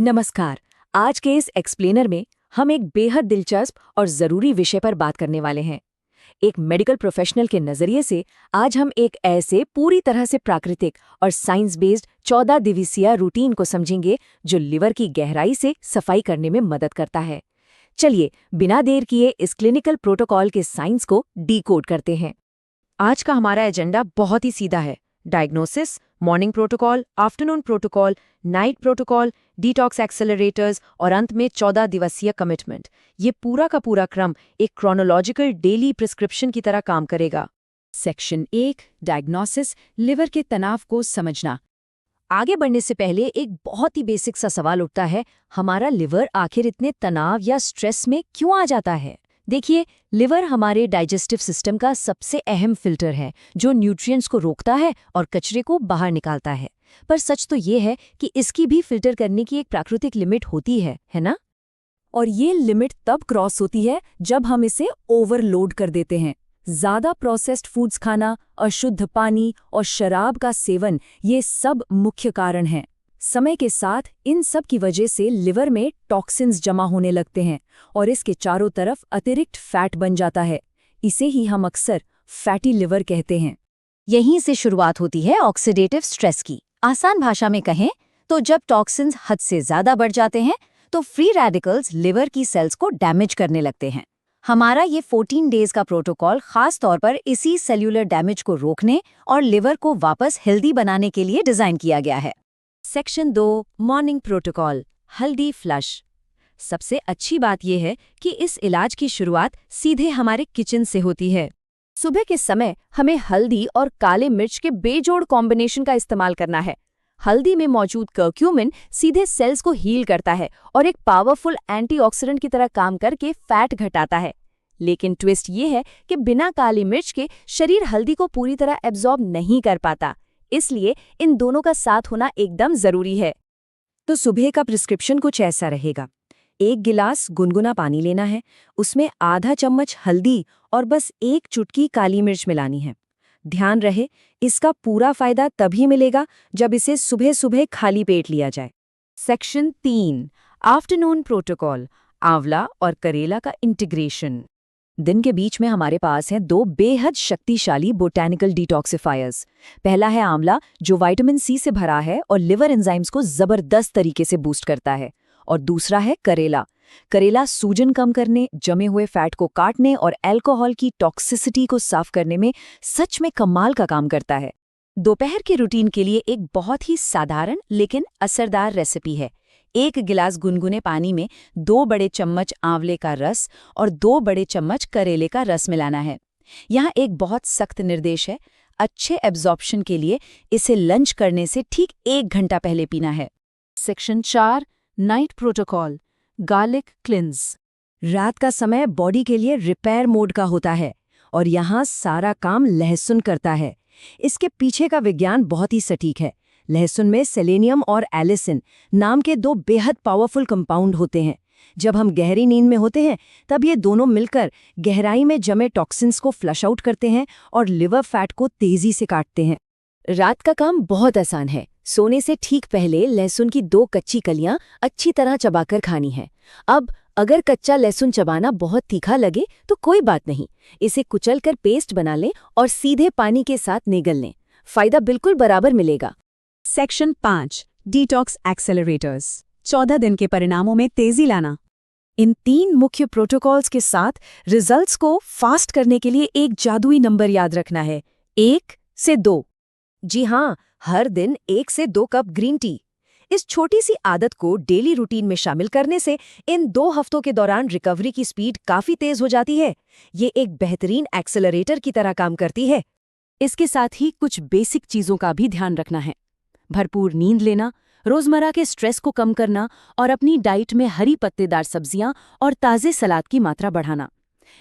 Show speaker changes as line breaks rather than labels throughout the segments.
नमस्कार। आज के इस एक्सप्लेनर में हम एक बेहद दिलचस्प और ज़रूरी विषय पर बात करने वाले हैं। एक मेडिकल प्रोफेशनल के नज़रिए से आज हम एक ऐसे पूरी तरह से प्राकृतिक और साइंस बेस्ड 14 दिवसीय रूटीन को समझेंगे जो लिवर की गहराई से सफाई करने में मदद करता है। चलिए बिना देर किए इस क्लिनिकल प्रोटोकॉल के साइंस को डीकोड करते हैं। आज का हमारा एजेंडा बहुत ही सीधा है। Diagnosis, morning protocol, afternoon protocol, night protocol, detox accelerators और अंत में 14 दिवसीय कमिटमेंट। ये पूरा का पूरा क्रम एक क्रोनोलॉजिकल डेली प्रिस्क्रिप्शन की तरह काम करेगा।
सेक्शन 1 डायग्नोसिस, लिवर के तनाव को समझना।
आगे बढ़ने से पहले एक बहुत ही बेसिक सा सवाल उठता है, हमारा लिवर आखिर इतने तनाव या स्ट्रेस में क्यों आ जाता है? देखिए, लिवर हमारे डाइजेस्टिव सिस्टम का सबसे अहम फिल्टर है जो न्यूट्रिएंट्स को रोकता है और कचरे को बाहर निकालता है। पर सच तो ये है कि इसकी भी फिल्टर करने की एक प्राकृतिक लिमिट होती है ना? और ये लिमिट तब क्रॉस होती है जब हम इसे ओवरलोड कर देते हैं। ज़्यादा प्रोसेस्ड फूड्स खाना, अशुद्ध पानी और शराब का सेवन ये सब मुख्य कारण हैं। समय के साथ इन सब की वजह से लिवर में टॉक्सिन्स जमा होने लगते हैं और इसके चारों तरफ अतिरिक्त फैट बन जाता है। इसे ही हम अक्सर फैटी लिवर कहते हैं। यहीं से शुरुआत होती है ऑक्सीडेटिव स्ट्रेस की। आसान भाषा में कहें तो जब टॉक्सिन्स हद से ज़्यादा बढ़ जाते हैं तो फ्री रेडिकल्स लिवर की सेल्स को डैमेज करने लगते हैं। हमारा ये 14 डेज का प्रोटोकॉल खास तौर पर इसी सेल्यूलर डैमेज को रोकने और लिवर को वापस हेल्दी बनाने के लिए डिज़ाइन किया गया है। सेक्शन 2 मॉर्निंग प्रोटोकॉल, हल्दी फ्लश। सबसे अच्छी बात यह है कि इस इलाज की शुरुआत सीधे हमारे किचन से होती है। सुबह के समय हमें हल्दी और काले मिर्च के बेजोड़ कॉम्बिनेशन का इस्तेमाल करना है। हल्दी में मौजूद कर्क्यूमिन सीधे सेल्स को हील करता है और एक पावरफुल एंटीऑक्सीडेंट की तरह काम करके फैट घटाता है। लेकिन ट्विस्ट ये है कि बिना काली मिर्च के शरीर हल्दी को पूरी तरह एब्जॉर्ब नहीं कर पाता, इसलिए इन दोनों का साथ होना एकदम जरूरी है। तो सुबह का प्रिस्क्रिप्शन कुछ ऐसा रहेगा। 1 गिलास गुनगुना पानी लेना है, उसमें आधा चम्मच हल्दी और बस 1 चुटकी काली मिर्च मिलानी है। ध्यान रहे, इसका पूरा फायदा तभी मिलेगा जब इसे सुबह सुबह खाली पेट लिया जाए। सेक्शन 3 आफ्टरनून प्रोटोकॉल, आंवला और करेला का इंटीग्रेशन। दिन के बीच में हमारे पास हैं 2 बेहद शक्तिशाली बोटैनिकल डिटॉक्सिफायर्स। पहला है आंवला जो विटामिन सी से भरा है और लिवर एंजाइम्स को जबरदस्त तरीके से बूस्ट करता है, और दूसरा है करेला। करेला सूजन कम करने, जमे हुए फैट को काटने और अल्कोहल की टॉक्सिसिटी को साफ करने में सच में कमाल का काम करता है। दोपहर के रूटीन के लिए एक बहुत ही साधारण लेकिन असरदार रेसिपी है। 1 गिलास गुनगुने पानी में 2 बड़े चम्मच आंवले का रस और 2 बड़े चम्मच करेले का रस मिलाना है। यहाँ एक बहुत सख्त निर्देश है, अच्छे एब्जॉर्प्शन के लिए इसे लंच करने से ठीक 1 घंटा पहले पीना है। Section 4 night protocol, garlic cleanse. रात का समय बॉडी के लिए रिपेयर मोड का होता है और यहाँ सारा काम लहसुन करता है। इसके पीछे का विज्ञान बहुत ही सटीक है। लहसुन में सेलेनियम और एलिसिन नाम के 2 बेहद पावरफुल कंपाउंड होते हैं। जब हम गहरी नींद में होते हैं तब ये दोनों मिलकर गहराई में जमे टॉक्सिन्स को फ्लश आउट करते हैं और लिवर फैट को तेजी से काटते हैं। रात का काम बहुत आसान है। सोने से ठीक पहले लहसुन की 2 कच्ची कलियां अच्छी तरह चबाकर खानी है। अब अगर कच्चा लहसुन चबाना बहुत तीखा लगे तो कोई बात नहीं, इसे कुचलकर पेस्ट बना लें और सीधे पानी के साथ निगल लें। फायदा बिल्कुल बराबर मिलेगा।
सेक्शन 5 डिटॉक्स एक्सेलरेटर्स, 14 दिन के परिणामों में तेजी लाना।
इन 3 मुख्य प्रोटोकॉल्स के साथ रिजल्ट्स को फास्ट करने के लिए एक जादुई नंबर याद रखना है, 1 से 2। जी हाँ, हर दिन 1 से 2 कप ग्रीन टी। इस छोटी सी आदत को डेली रूटीन में शामिल करने से इन 2 हफ्तों के दौरान रिकवरी की स्पीड काफी तेज हो जाती है। ये एक बेहतरीन एक्सेलरेटर की तरह काम करती है।
इसके साथ ही कुछ बेसिक चीजों का भी ध्यान रखना है। भरपूर नींद लेना, रोजमर्रा के स्ट्रेस को कम करना और अपनी डाइट में हरी पत्तेदार सब्जियां और ताजे सलाद की मात्रा बढ़ाना।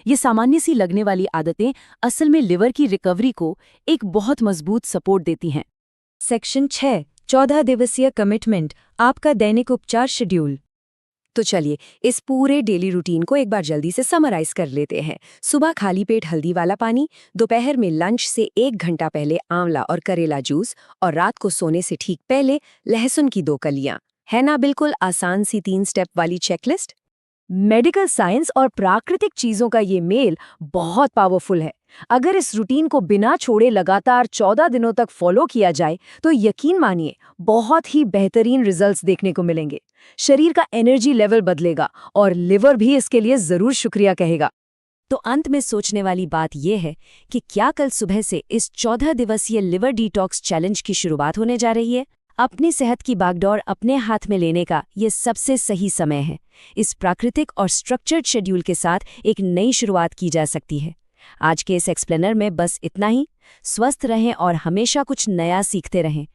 ये सामान्य सी लगने वाली आदतें असल में लिवर की रिकवरी को एक बहुत मजबूत सपोर्ट देती हैं।
सेक्शन 6 14 दिवसीय कमिटमेंट, आपका दैनिक उपचार शेड्यूल। तो चलिए इस पूरे डेली रूटीन को एक बार जल्दी से समराइज कर लेते हैं। सुबह खाली पेट हल्दी वाला पानी, दोपहर में लंच से 1 घंटा पहले आंवला और करेला जूस और रात को सोने से ठीक पहले लहसुन की 2 कलियां।
है ना बिल्कुल आसान सी 3 स्टेप वाली चेकलिस्ट?
मेडिकल साइंस और प्राकृतिक चीजों का ये मेल बहुत पावरफुल है। अगर इस रूटीन को बिना छोड़े लगातार 14 दिनों तक फॉलो किया जाए तो यकीन मानिए बहुत ही बेहतरीन रिजल्ट्स देखने को मिलेंगे। शरीर का एनर्जी लेवल बदलेगा और लिवर भी इसके लिए जरूर शुक्रिया कहेगा। तो अंत में सोचने वाली बात यह है कि क्या कल सुबह से इस 14 दिवसीय लिवर डिटॉक्स चैलेंज की शुरुआत होने जा रही है? अपनी सेहत की बागडोर अपने हाथ में लेने का ये सबसे सही समय है। इस प्राकृतिक और स्ट्रक्चर्ड शेड्यूल के साथ एक नई शुरुआत की जा सकती है। आज के इस एक्सप्लेनर में बस इतना ही। स्वस्थ रहें और हमेशा कुछ नया सीखते रहें।